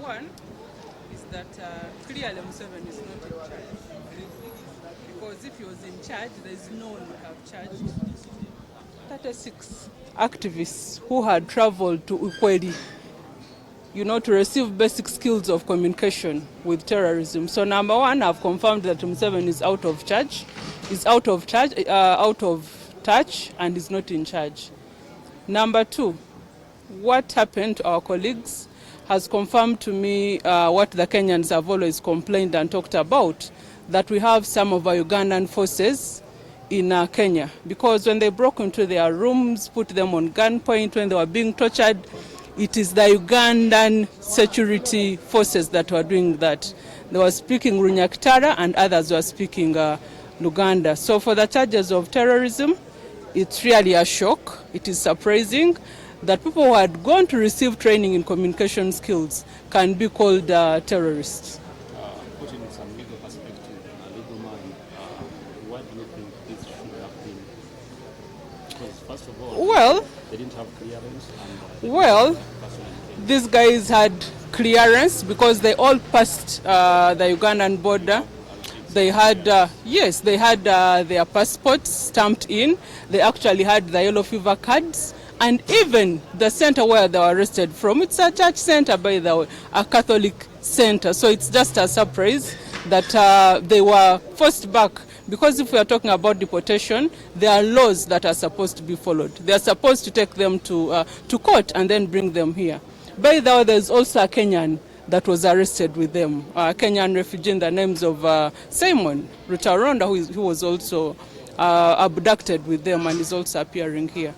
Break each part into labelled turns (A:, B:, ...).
A: one is that clearly Museveni is not in charge. Because if he was in charge, there is no one would have charged 36 activists who had traveled to U.O.U, to receive basic skills of communication with terrorism. So number one, I've confirmed that Museveni is out of touch, and is not in charge. Number two, what happened to our colleagues has confirmed to me what the Kenyans have always complained and talked about, that we have some of our Ugandan forces in Kenya, because when they broke into their rooms, put them on gunpoint, when they were being tortured, it is the Ugandan security forces that were doing that. They were speaking Runyaktara and others were speaking Luganda. So for the charges of terrorism, it's really a shock. It is surprising that people who had gone to receive training in communication skills can be called terrorists.
B: Put in some legal perspective, a legal man, what do you think this should have been? Because first of all, they didn't have clearance.
A: These guys had clearance because they all passed the Ugandan border. They had, they had their passports stamped in. They actually had the yellow fever cards. And even the center where they were arrested from, it's a church center, by the way, a Catholic center. So it's just a surprise that they were forced back. Because if we are talking about deportation, there are laws that are supposed to be followed. They are supposed to take them to court and then bring them here. By the way, there's also a Kenyan that was arrested with them, a Kenyan refugee in the names of Simon Rutaronda, who was also abducted with them and is also appearing here.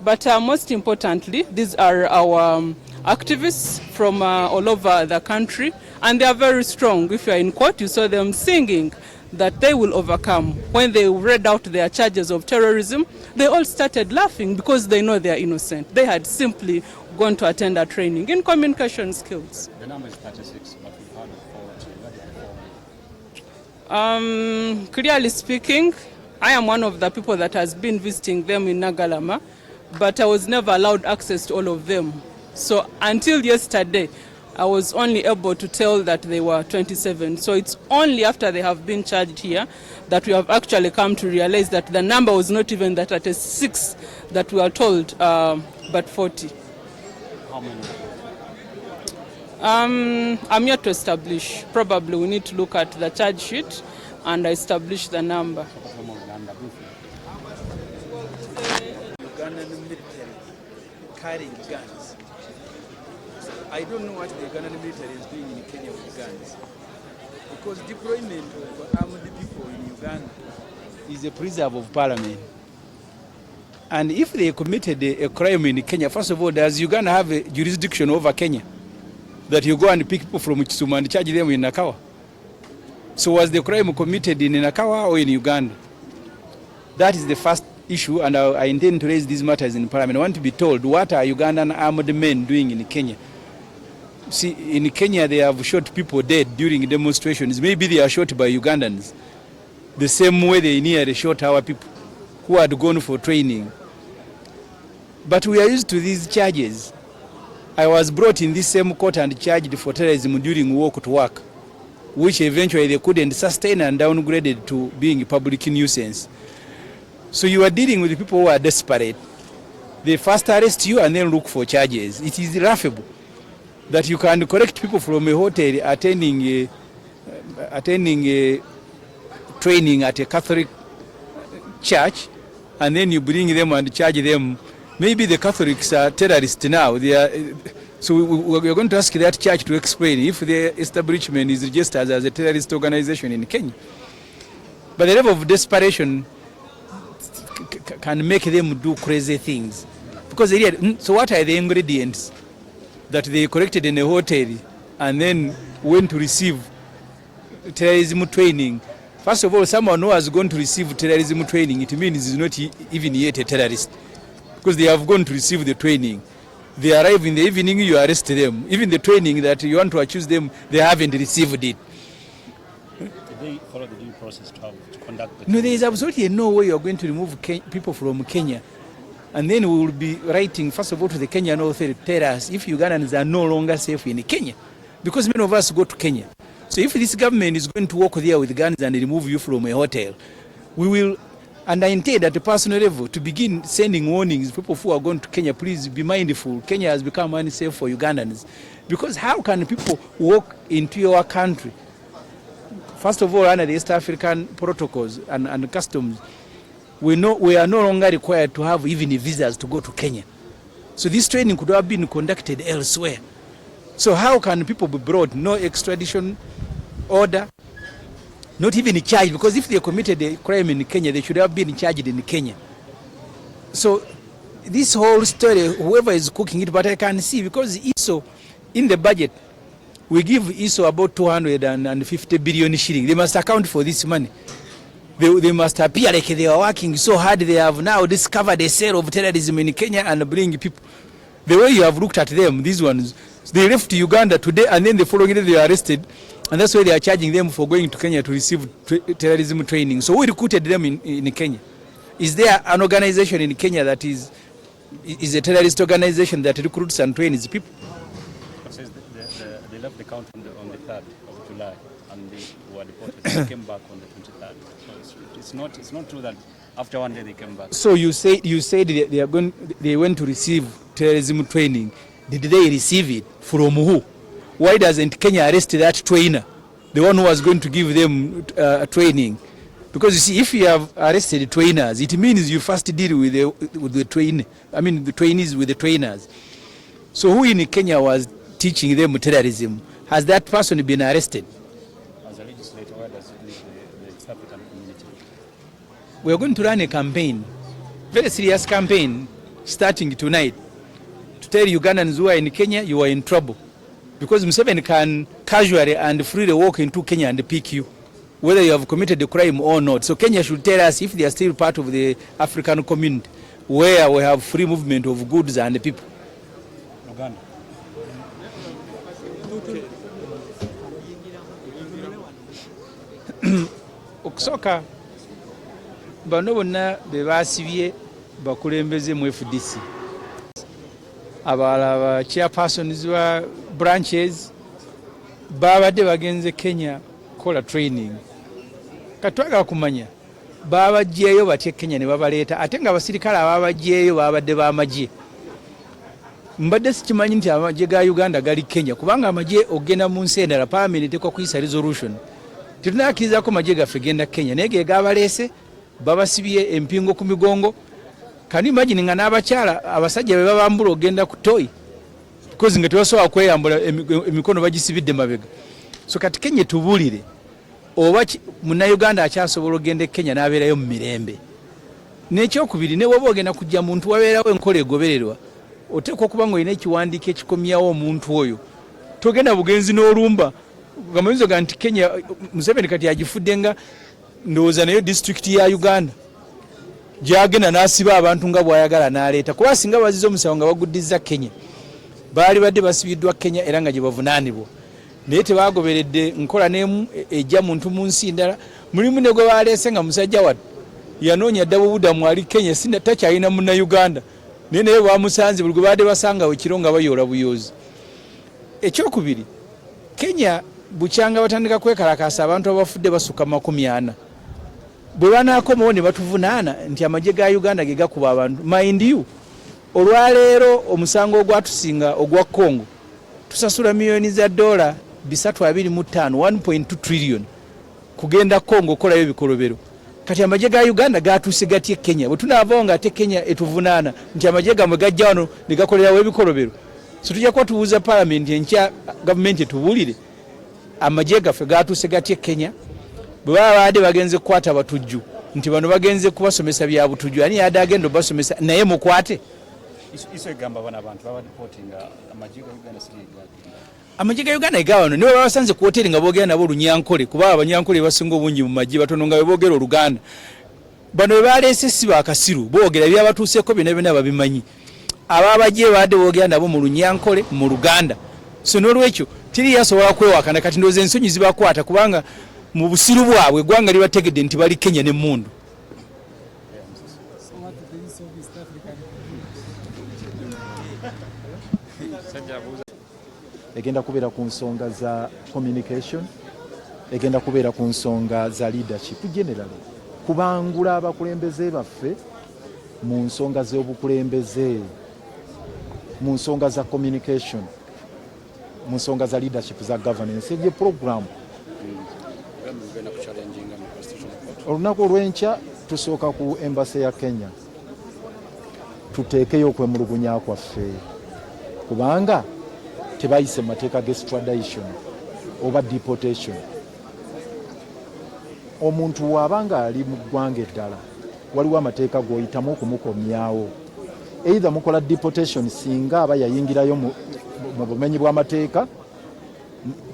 A: But most importantly, these are our activists from all over the country, and they are very strong. If you are in court, you saw them singing that they will overcome. When they read out their charges of terrorism, they all started laughing because they know they are innocent. They had simply gone to attend a training in communication skills.
B: The number is 36, but we've heard of 40.
A: Clearly speaking, I am one of the people that has been visiting them in Nagalama, but I was never allowed access to all of them. So until yesterday, I was only able to tell that they were 27. So it's only after they have been charged here that we have actually come to realize that the number was not even that 36 that we are told, but 40.
B: How many?
A: I'm yet to establish. Probably we need to look at the charge sheet and establish the number.
C: Ugandan military carrying guns. I don't know what the Ugandan military is doing in Kenya with guns. Because deployment of armed people in Uganda is a preserve of parliament. And if they committed a crime in Kenya, first of all, does Uganda have a jurisdiction over Kenya? That you go and pick people from Kisumu and charge them in Nakawa? So was the crime committed in Nakawa or in Uganda? That is the first issue, and I intend to raise these matters in Parliament. I want to be told, what are Ugandan armed men doing in Kenya? See, in Kenya they have shot people dead during demonstrations. Maybe they are shot by Ugandans. The same way they nearly shot our people who had gone for training. But we are used to these charges. I was brought in this same court and charged for terrorism during walk to work, which eventually they couldn't sustain and downgraded to being a public nuisance. So you are dealing with people who are desperate. They first arrest you and then look for charges. It is laughable that you can correct people from a hotel attending a training at a Catholic church, and then you bring them and charge them. Maybe the Catholics are terrorists now. So we are going to ask that church to explain if the establishment is registered as a terrorist organization in Kenya. But the level of desperation can make them do crazy things. Because so what are the ingredients that they collected in a hotel and then went to receive terrorism training? First of all, someone who has gone to receive terrorism training, it means he's not even yet a terrorist. Because they have gone to receive the training. They arrive in the evening, you arrest them. Even the training that you want to accuse them, they haven't received it.
B: Did they follow the due process to conduct the
C: No, there is absolutely no way you are going to remove people from Kenya. And then we will be writing, first of all, to the Kenyan authority, tell us if Ugandans are no longer safe in Kenya. because many of us go to Kenya. So if this government is going to walk there with guns and remove you from a hotel, we will, and I intend at a personal level to begin sending warnings, people who are going to Kenya, please be mindful. Kenya has become unsafe for Ugandans. Because how can people walk into your country? First of all, under the East African protocols and customs, we are no longer required to have even visas to go to Kenya. So this training could have been conducted elsewhere. So how can people be brought? No extradition order, not even charged, because if they committed a crime in Kenya, they should have been charged in Kenya. So this whole story, whoever is cooking it, but I can see, because ISO, in the budget, we give ISO about 250 billion shillings. They must account for this money. They must appear like they are working so hard. They have now discovered a cell of terrorism in Kenya and bring people. The way you have looked at them, these ones, they left Uganda today and then the following day they are arrested. And that's why they are charging them for going to Kenya to receive terrorism training. So we recruited them in Kenya. Is there an organization in Kenya that is a terrorist organization that recruits and trains people?
B: They left the country on the 3rd of July and they were deported. They came back on the 23rd. So it's not true that after one day they came back.
C: So you said they went to receive terrorism training. Did they receive it from who? Why doesn't Kenya arrest that trainer, the one who was going to give them training? Because you see, if you have arrested trainers, it means you first deal with the trainees with the trainers. So who in Kenya was teaching them terrorism? Has that person been arrested?
B: As a legislator, where does it leave the East African community?
C: We are going to run a campaign, very serious campaign, starting tonight, to tell Ugandans who are in Kenya, you are in trouble. Because Museveni can casually and freely walk into Kenya and pick you, whether you have committed a crime or not. So Kenya should tell us if they are still part of the African community, where we have free movement of goods and people.
B: Uganda.
C: Okusoka bano bonna be basibye bakulembeze mu FDC. Abalaba chairpersons wa branches babadde bagenze Kenya kola training. Katwaga kumanya babajjeeyo batye Kenya ne babaleeta ate nga abasirikale ababajjeeyo babadde ba Amajje. Mbadde sikimanyi nti Amajje ga Uganda gali Kenya kubanga Amajje ogenda mu nsi endala parliament tekwa kuyisa resolution. Tunakkiriza ko Amajje gaffe genda Kenya naye ge gabaleese babasibye empingo ku migongo. Can you imagine nga n'abakyala abasajja be babambula ogenda ku toyi because nga tebasobola kweyambula emikono bagisibidde mabega. So kati Kenya tubulire oba munnauganda akyasobola ogenda e Kenya n'abeerayo mu mirembe. N'ekyokubiri ne bw'oba ogenda kujja muntu wabeerawo enkola egobererwa oteekwa okuba ng'olina ekiwandiiko ekikomyawo omuntu oyo. Togenda bugenzi n'olumba gamayinza ga nti Kenya Museveni kati agifudde nga ndowooza nayo disitulikiti ya Uganda gyagenda n'asiba abantu nga bw'ayagala n'aleeta kuba singa bazize omusawo nga baguddiza Kenya baali badde basibiddwa Kenya era nga gye bavunaanibwa naye tebagoberedde nkola n'emu ejja muntu mu nsi ndala. Mulimu ne gwe baleese nga musajja wattu yanoonya ddala obudamu ali Kenya sinda takyalina munnauganda naye bamusanze buli gwe badde basangawo ekiro nga bayoola buyoozi. Ekyokubiri Kenya bukyanga batandika kwekalakaasa abantu abafudde basukka 40. Bwe banaakomawo ne batuvunaana nti Amajje ga Uganda ge gakuba abantu. Mind you, olwaleero omusango ogwatusinga ogwa Congo tusasula miliyoni za $325 1.2 trillion kugenda Congo okolayo ebikolobero. Kati Amajje ga Uganda gatuuse gatye Kenya. Bwe tunaavaawo nga ate Kenya etuvunaana nti Amajje gamwe gajja wano ne gakolerawo ebikolobero. So tujja kuba tubuuza parliament enkya gavumenti etubuulire Amajje gaffe gatuuse gatye Kenya. Bwe baba baadde bagenze kukwata abatujju nti bano bagenze kubasomesa bya butujju ani yadde agenda obasomesa naye mukwate.
B: Iso egamba bano abantu baba reportinga Amajje ga Uganda siriga.
C: Amajje ga Uganda ega wano nibo babasanze ku hoteli nga boogera nabo Olunyankole kuba Abanyankole basinga obungi mu Majje batono nga boogera Oluganda. Bano bwe baleese si bakasiru boogera byabatuuseeko byonna babimanyi. Ababajje baadde boogera nabo mu Lunyankole mu Luganda. So n'olwekyo tiri yasobola kwewakana kati ndowooza ensonyi zibakwata kubanga mu busiru bwabwe eggwanga libategedde nti bali Kenya n'emmundu.
D: egenda kubeera ku nsonga za communication, egenda kubeera ku nsonga za leadership generally, kubangula abakulembeze baffe mu nsonga z'obukulembeze, mu nsonga za communication, mu nsonga za leadership za governance. Ebyo program olunaku olw'enkya tusooka ku embassy ya Kenya tuteekeyo okwemulugunya kwaffe, kubanga tebayise mu mateeka g'extradition oba deportation. Omuntu wabanga ali mu ggwanga eddala waliwo amateeka g'oyitamu okumukomyawo, either mukola deportation singa aba yayingirayo mu bumenyi bw'amateeka,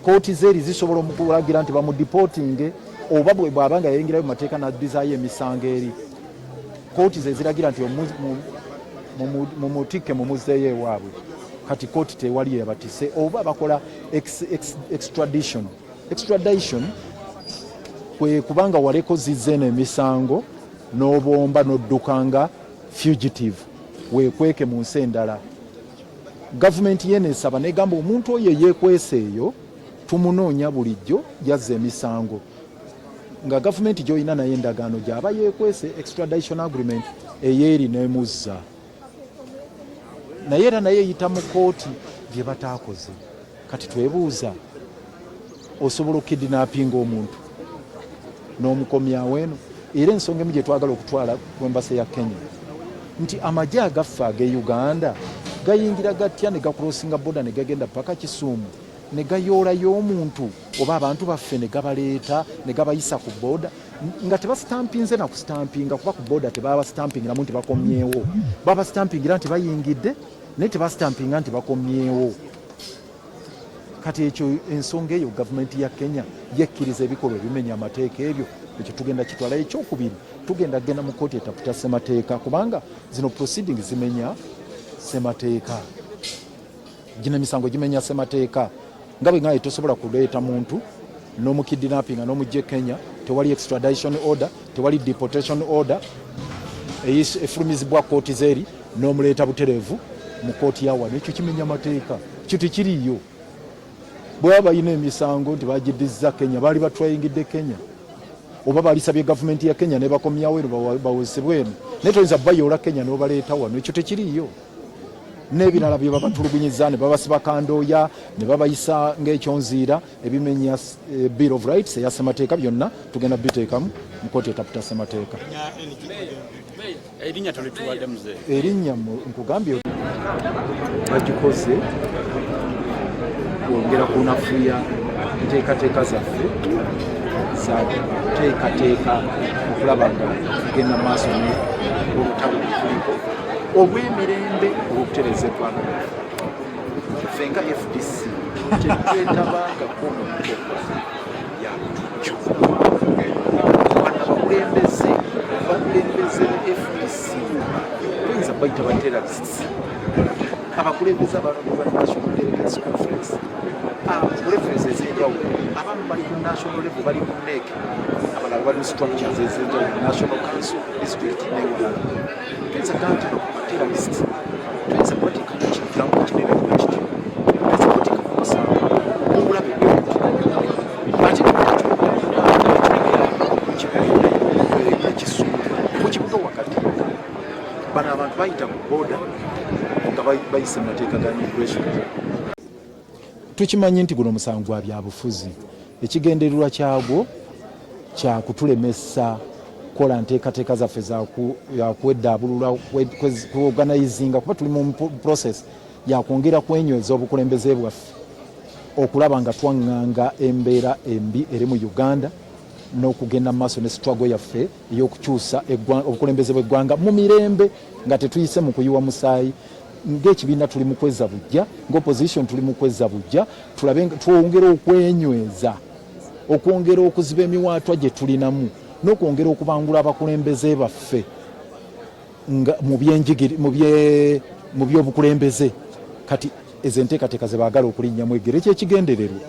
D: kooti zeeri zisobola okulagira nti bamudipotinge, oba bw'abanga yayingirayo mu mateeka n'addizaayo emisango eri, kooti ze ziragira nti mumutikke mumuzeeyo ewaabwe. Kati kooti tewali yabatise, oba bakola extradition. Extradition kwe kubanga waleko zizzeeno emisango n'obomba n'oddukanga fugitive weekweke mu nsi endala. Gavumenti yeneesaba negamba omuntu oyo yeekwese eyo tumunoonya bulijjo yazza emisango, nga gavumenti gy'olina naye endagaano gy'aba yeekwese, extradition agreement eyeeri n'emuzza, naye era naye eyita mu kooti bye bataakoze. Kati twebuuza, osobola okukidinapinga omuntu n'omukomyawo eno? Era ensonga emu gye twagala okutwala ku embasi ya Kenya nti amagye agaffe ag'e Uganda gayingira gatya ne gakurosinga boda ne gagenda paka Kisumu ne gayoolayo omuntu oba abantu baffe ne gabaleeta ne gabayisa ku boda nga tebasitampinze na kusitampinga, kuba ku boda tebabasitampingira nti bakomyewo, babasitampingira nti bayingidde naye tebasitampinga nti bakomyewo. Kati ekyo ensonga eyo gavumenti ya Kenya yekkiriza ebikolwa ebimenya amateeka ebyo, ekyo tugenda kitwala. Ekyokubiri, tugenda genda mu kooti etaputa ssemateeka, kubanga zino proceeding zimenya ssemateeka, gina misango gimenya ssemateeka. Nga bwe ngaye tosobola kuleeta muntu n'omukidinapinga n'omugye Kenya, tewali extradition order, tewali deportation order efulumizibwa kooti zeeri, n'omuleeta butereevu mu kooti ya wano. Ekyo kimenya amateeka, kyo tekiriyo. Bwe balina emisango nti bagiddiza Kenya, baali batwayingidde Kenya, oba balisabye gavumenti ya Kenya ne bakomyawo eno bawesebwe eno, naye toyinza bayoola Kenya n'obaleeta wano. Ekyo tekiriyo. N'ebirala bye babatulugunyiza ne babasiba kandooya ne babayisa ng'ekyonziira ebimenya Bill of Rights eya ssemateeka, byonna tugenda biteekamu mu kooti etaputa ssemateeka. Erinnya nkugambye bagikoze kwongera kunafuya nteekateeka zaffe za kuteekateeka okulaba nga tugenda maaso n'olutalo lutuliko obw'emirembe olw'okutereza eggwanga lyaffe. Ffe nga FDC tetwetabangako mu nkola ya butujju. Abakulembeze FDC tuyinza bayita ba terrorists. Abakulembeze abalonde ba National Delegates Conference, reference ez'enjawulo, abamu bali ku national level, bali ku NEC, abalala bali mu structures ez'enjawulo, National Council, District n'ewalala. Tuyinza kanti terrorists, tuyinza kubateeka mu kigambo kinene bwe kityo, tuyinza kubateeka mu musango obulabe bw'ebintu ate Kisumu mu kibuga wakati bano abantu bayita ku boda nga bayise mu mateeka ga immigration. Tukimanyi nti guno omusango gwa byabufuzi, ekigendererwa kyagwo kya kutulemesa kukola nteekateeka zaffe yakweddaabulula kuorganizinga, kuba tuli mu process yakwongera kwenyweza obukulembeze bwaffe okulaba nga twaŋŋanga embeera embi eri mu Uganda n'okugenda mu maaso ne struggle yaffe ey'okukyusa obukulembeze bw'eggwanga mu mirembe nga tetuyise mu kuyiwa musaayi. Ng'ekibiina tuli mu kwezza bujja, ng'opposition tuli mu kwezza bujja, tulabe twongera okwenyweza, okwongera okuziba emiwaatwa gye tulinamu n'okwongera okubangula abakulembeze baffe nga mu by'obukulembeze. Kati ezo enteekateeka ze baagala okulinnyamu eggere, ekyo ekigendererwa.